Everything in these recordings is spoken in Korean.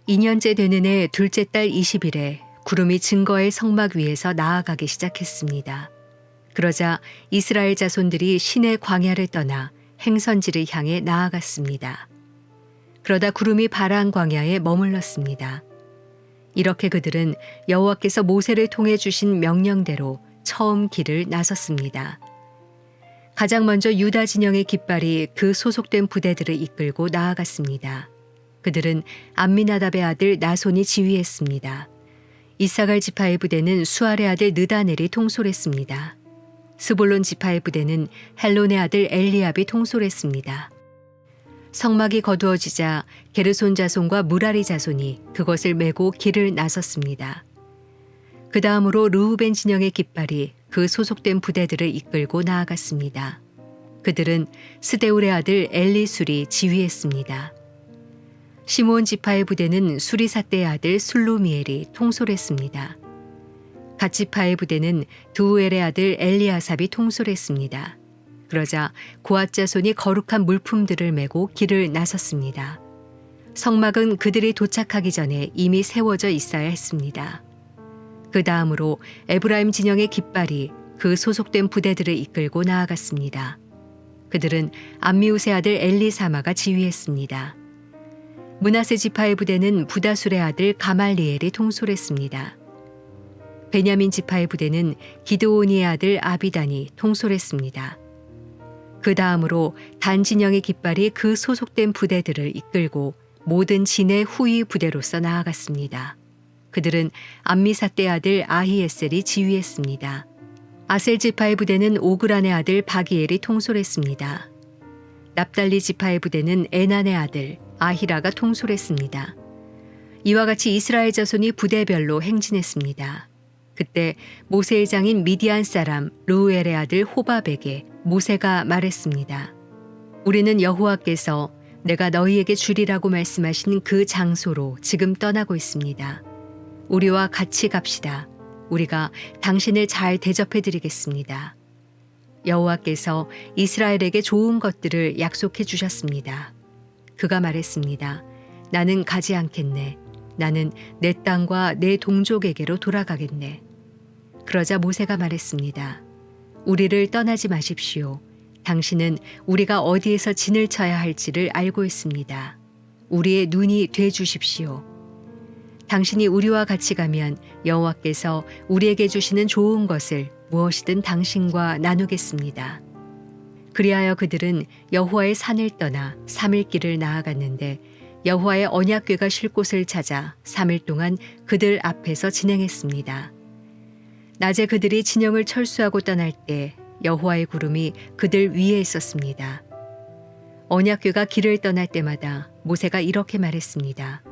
2년째 되는 해 둘째 달 20일에 구름이 증거의 성막 위에서 나아가기 시작했습니다. 그러자 이스라엘 자손들이 시내 광야를 떠나 행선지를 향해 나아갔습니다. 그러다 구름이 바란 광야에 머물렀습니다. 이렇게 그들은 여호와께서 모세를 통해 주신 명령대로 처음 길을 나섰습니다. 가장 먼저 유다 진영의 깃발이 그 소속된 부대들을 이끌고 나아갔습니다. 그들은 암미나답의 아들 나손이 지휘했습니다. 이사갈 지파의 부대는 수알의 아들 느다넬이 통솔했습니다. 스볼론 지파의 부대는 헬론의 아들 엘리압이 통솔했습니다. 성막이 거두어지자 게르손 자손과 무라리 자손이 그것을 메고 길을 나섰습니다. 그 다음으로 르우벤 진영의 깃발이 그 소속된 부대들을 이끌고 나아갔습니다. 그들은 스데울의 아들 엘리술이 지휘했습니다. 시므온 지파의 부대는 수리사떼의 아들 술루미엘이 통솔했습니다. 갓 지파의 부대는 두우엘의 아들 엘리아삽이 통솔했습니다. 그러자 고앗 자손이 거룩한 물품들을 메고 길을 나섰습니다. 성막은 그들이 도착하기 전에 이미 세워져 있어야 했습니다. 그 다음으로 에브라임 진영의 깃발이 그 소속된 부대들을 이끌고 나아갔습니다. 그들은 암미우스의 아들 엘리사마가 지휘했습니다. 므낫세 지파의 부대는 부다술의 아들 가말리엘이 통솔했습니다. 베냐민 지파의 부대는 기드오니의 아들 아비단이 통솔했습니다. 그 다음으로 단 진영의 깃발이 그 소속된 부대들을 이끌고 모든 진의 후위 부대로서 나아갔습니다. 그들은 암미사떼의 아들 아히에셀이 지휘했습니다. 아셀 지파의 부대는 오그란의 아들 바기엘이 통솔했습니다. 납달리 지파의 부대는 에난의 아들 아히라가 통솔했습니다. 이와 같이 이스라엘 자손이 부대별로 행진했습니다. 그때 모세의 장인 미디안 사람 르우엘의 아들 호밥에게 모세가 말했습니다. 우리는 여호와께서 내가 너희에게 주리라고 말씀하신 그 장소로 지금 떠나고 있습니다. 우리와 같이 갑시다. 우리가 당신을 잘 대접해 드리겠습니다. 여호와께서 이스라엘에게 좋은 것들을 약속해 주셨습니다. 그가 말했습니다. 나는 가지 않겠네. 나는 내 땅과 내 동족에게로 돌아가겠네. 그러자 모세가 말했습니다. 우리를 떠나지 마십시오. 당신은 우리가 어디에서 진을 쳐야 할지를 알고 있습니다. 우리의 눈이 돼 주십시오. 당신이 우리와 같이 가면 여호와께서 우리에게 주시는 좋은 것을 무엇이든 당신과 나누겠습니다. 그리하여 그들은 여호와의 산을 떠나 3일 길을 나아갔는데 여호와의 언약궤가 쉴 곳을 찾아 3일 동안 그들 앞에서 진행했습니다. 낮에 그들이 진영을 철수하고 떠날 때 여호와의 구름이 그들 위에 있었습니다. 언약궤가 길을 떠날 때마다 모세가 이렇게 말했습니다.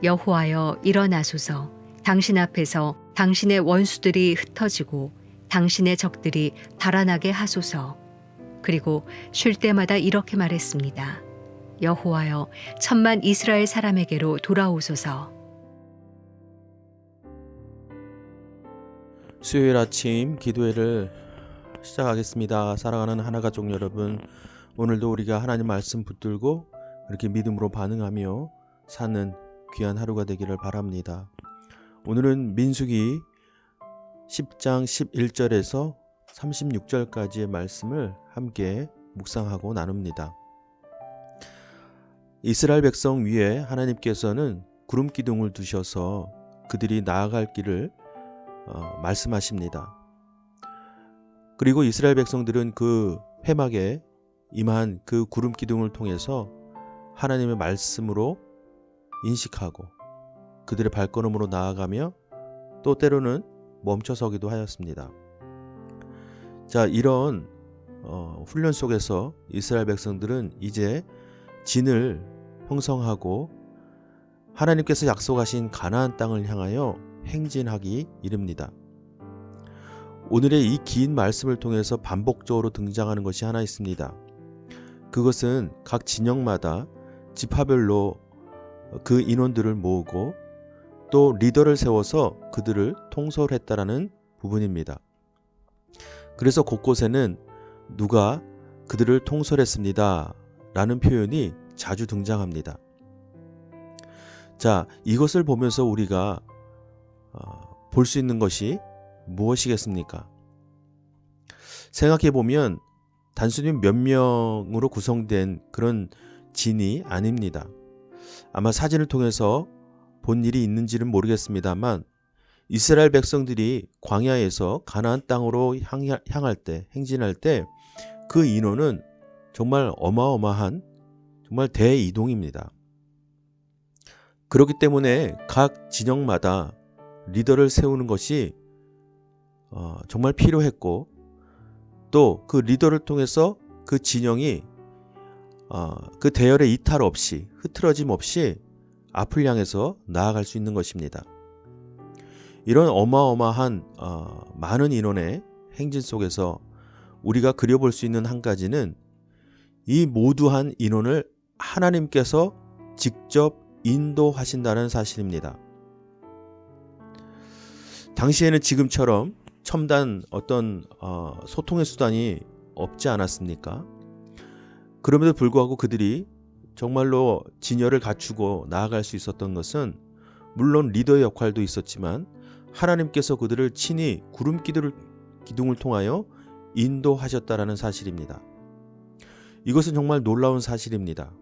여호와여 일어나소서. 당신 앞에서 당신의 원수들이 흩어지고 당신의 적들이 달아나게 하소서. 그리고 쉴 때마다 이렇게 말했습니다. 여호와여 천만 이스라엘 사람에게로 돌아오소서. 수요일 아침 기도회를 시작하겠습니다. 사랑하는 하나가족 여러분, 오늘도 우리가 하나님 말씀 붙들고 이렇게 믿음으로 반응하며 사는 귀한 하루가 되기를 바랍니다. 오늘은 민수기 10장 11절에서 36절까지의 말씀을 함께 묵상하고 나눕니다. 이스라엘 백성 위에 하나님께서는 구름 기둥을 두셔서 그들이 나아갈 길을 말씀하십니다. 그리고 이스라엘 백성들은 그 회막에 임한 그 구름 기둥을 통해서 하나님의 말씀으로 인식하고 그들의 발걸음으로 나아가며 또 때로는 멈춰서기도 하였습니다. 자, 이런 훈련 속에서 이스라엘 백성들은 이제 진을 형성하고 하나님께서 약속하신 가나안 땅을 향하여 행진하기 이릅니다. 오늘의 이 긴 말씀을 통해서 반복적으로 등장하는 것이 하나 있습니다. 그것은 각 진영마다 지파별로 그 인원들을 모으고 또 리더를 세워서 그들을 통솔했다라는 부분입니다. 그래서 곳곳에는 누가 그들을 통솔했습니다 라는 표현이 자주 등장합니다. 자, 이것을 보면서 우리가 볼 수 있는 것이 무엇이겠습니까? 생각해 보면 단순히 몇 명으로 구성된 그런 진이 아닙니다. 아마 사진을 통해서 본 일이 있는지는 모르겠습니다만 이스라엘 백성들이 광야에서 가나안 땅으로 향할 때, 행진할 때 그 인원은 정말 어마어마한 정말 대이동입니다. 그렇기 때문에 각 진영마다 리더를 세우는 것이 정말 필요했고, 또 그 리더를 통해서 그 진영이 그 대열의 이탈 없이, 흐트러짐 없이 앞을 향해서 나아갈 수 있는 것입니다. 이런 어마어마한 많은 인원의 행진 속에서 우리가 그려볼 수 있는 한 가지는 이 모두한 인원을 하나님께서 직접 인도하신다는 사실입니다. 당시에는 지금처럼 첨단 어떤 소통의 수단이 없지 않았습니까? 그럼에도 불구하고 그들이 정말로 진열을 갖추고 나아갈 수 있었던 것은 물론 리더의 역할도 있었지만 하나님께서 그들을 친히 구름 기둥을 통하여 인도하셨다라는 사실입니다. 이것은 정말 놀라운 사실입니다.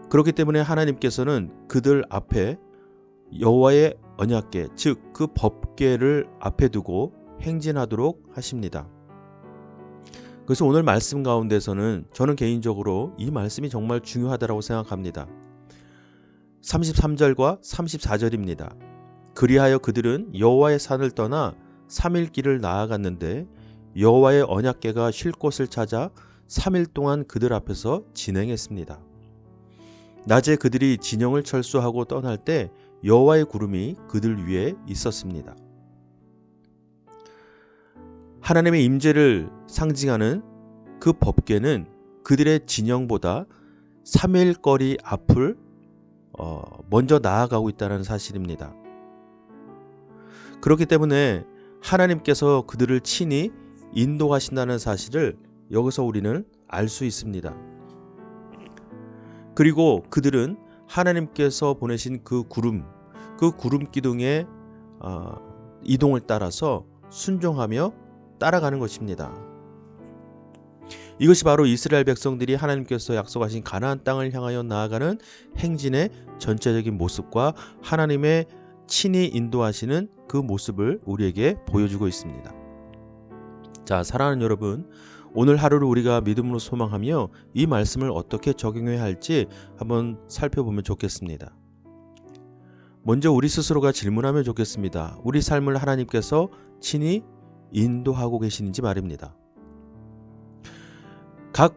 그렇기 때문에 하나님께서는 그들 앞에 여호와의 언약궤, 즉 그 법궤를 앞에 두고 행진하도록 하십니다. 그래서 오늘 말씀 가운데서는 저는 개인적으로 이 말씀이 정말 중요하다고 생각합니다. 33절과 34절입니다. 그리하여 그들은 여호와의 산을 떠나 3일 길을 나아갔는데 여호와의 언약궤가 쉴 곳을 찾아 3일 동안 그들 앞에서 진행했습니다. 낮에 그들이 진영을 철수하고 떠날 때 여호와의 구름이 그들 위에 있었습니다. 하나님의 임재를 상징하는 그 법궤는 그들의 진영보다 3일 거리 앞을 먼저 나아가고 있다는 사실입니다. 그렇기 때문에 하나님께서 그들을 친히 인도하신다는 사실을 여기서 우리는 알 수 있습니다. 그리고 그들은 하나님께서 보내신 그 구름 기둥의 이동을 따라서 순종하며 따라가는 것입니다. 이것이 바로 이스라엘 백성들이 하나님께서 약속하신 가나안 땅을 향하여 나아가는 행진의 전체적인 모습과 하나님의 친히 인도하시는 그 모습을 우리에게 보여주고 있습니다. 자, 사랑하는 여러분, 오늘 하루를 우리가 믿음으로 소망하며 이 말씀을 어떻게 적용해야 할지 한번 살펴보면 좋겠습니다. 먼저 우리 스스로가 질문하면 좋겠습니다. 우리 삶을 하나님께서 친히 인도하고 계시는지 말입니다. 각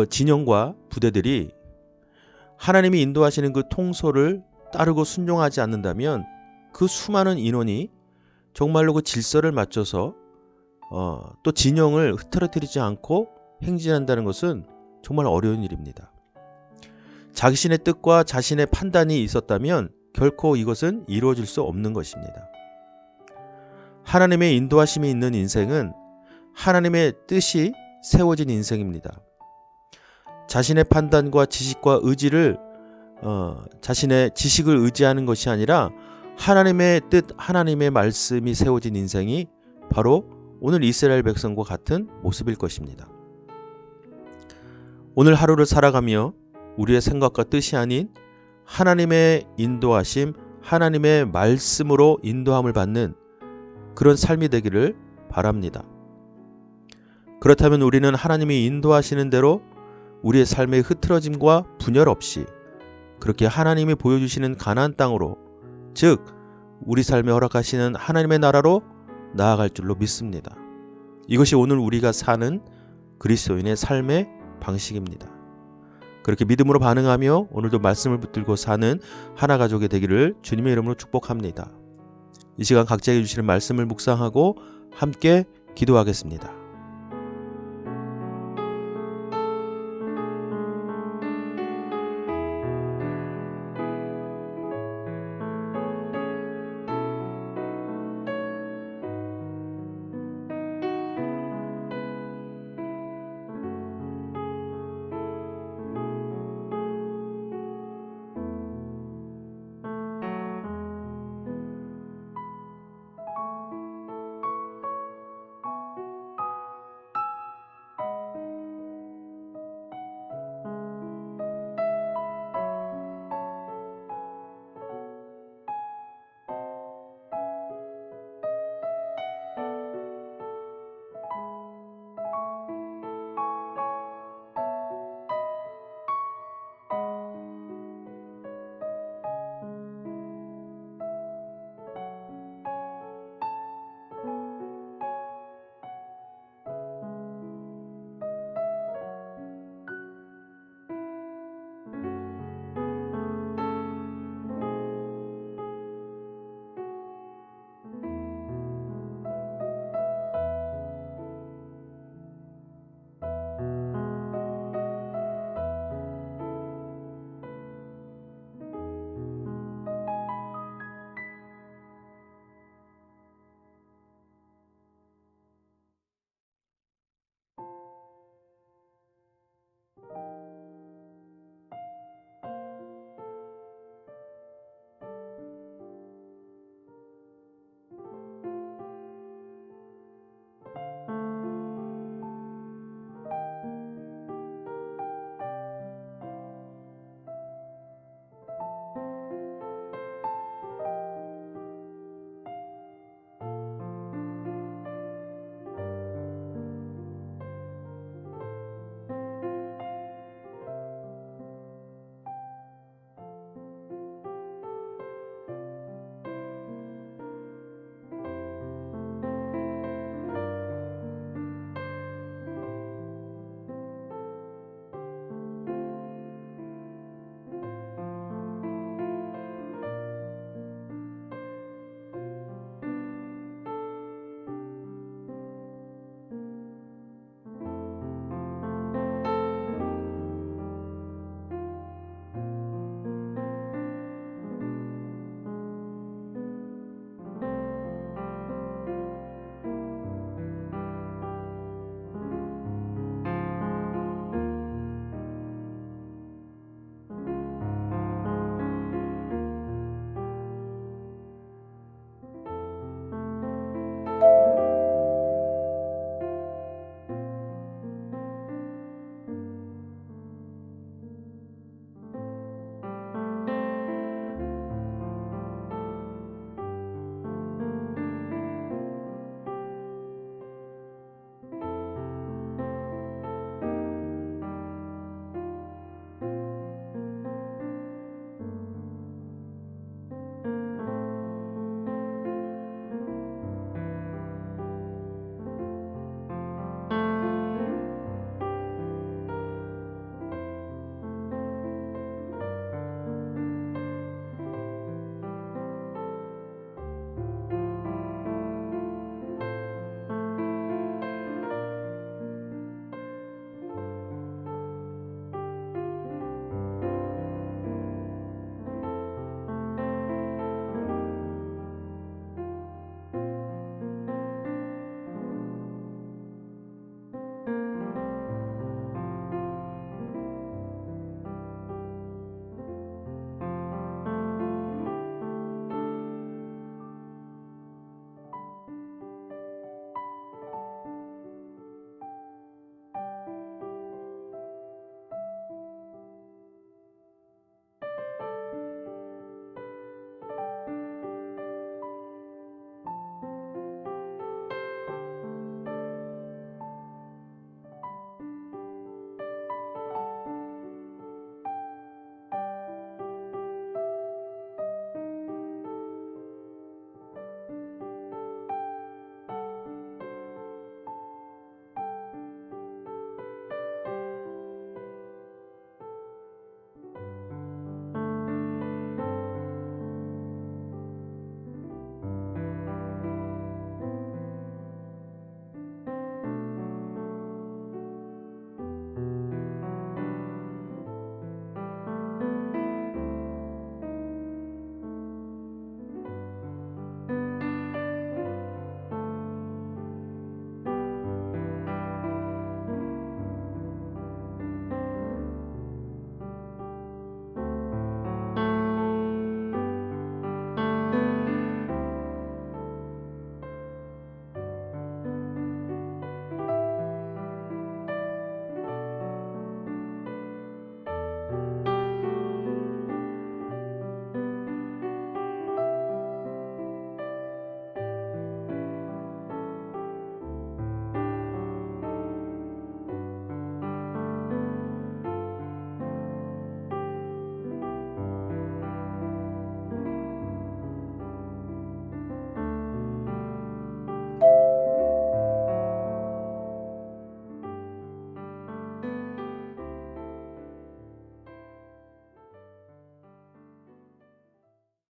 진영과 부대들이 하나님이 인도하시는 그 통솔을 따르고 순종하지 않는다면 그 수많은 인원이 정말로 그 질서를 맞춰서 또 진영을 흐트러뜨리지 않고 행진한다는 것은 정말 어려운 일입니다. 자신의 뜻과 자신의 판단이 있었다면 결코 이것은 이루어질 수 없는 것입니다. 하나님의 인도하심이 있는 인생은 하나님의 뜻이 세워진 인생입니다. 자신의 판단과 지식과 의지를 자신의 지식을 의지하는 것이 아니라 하나님의 뜻, 하나님의 말씀이 세워진 인생이 바로 오늘 이스라엘 백성과 같은 모습일 것입니다. 오늘 하루를 살아가며 우리의 생각과 뜻이 아닌 하나님의 인도하심, 하나님의 말씀으로 인도함을 받는 그런 삶이 되기를 바랍니다. 그렇다면 우리는 하나님이 인도하시는 대로 우리의 삶의 흐트러짐과 분열 없이 그렇게 하나님이 보여주시는 가나안 땅으로, 즉 우리 삶에 허락하시는 하나님의 나라로 나아갈 줄로 믿습니다. 이것이 오늘 우리가 사는 그리스도인의 삶의 방식입니다. 그렇게 믿음으로 반응하며 오늘도 말씀을 붙들고 사는 하나 가족이 되기를 주님의 이름으로 축복합니다. 이 시간 각자에게 주시는 말씀을 묵상하고 함께 기도하겠습니다.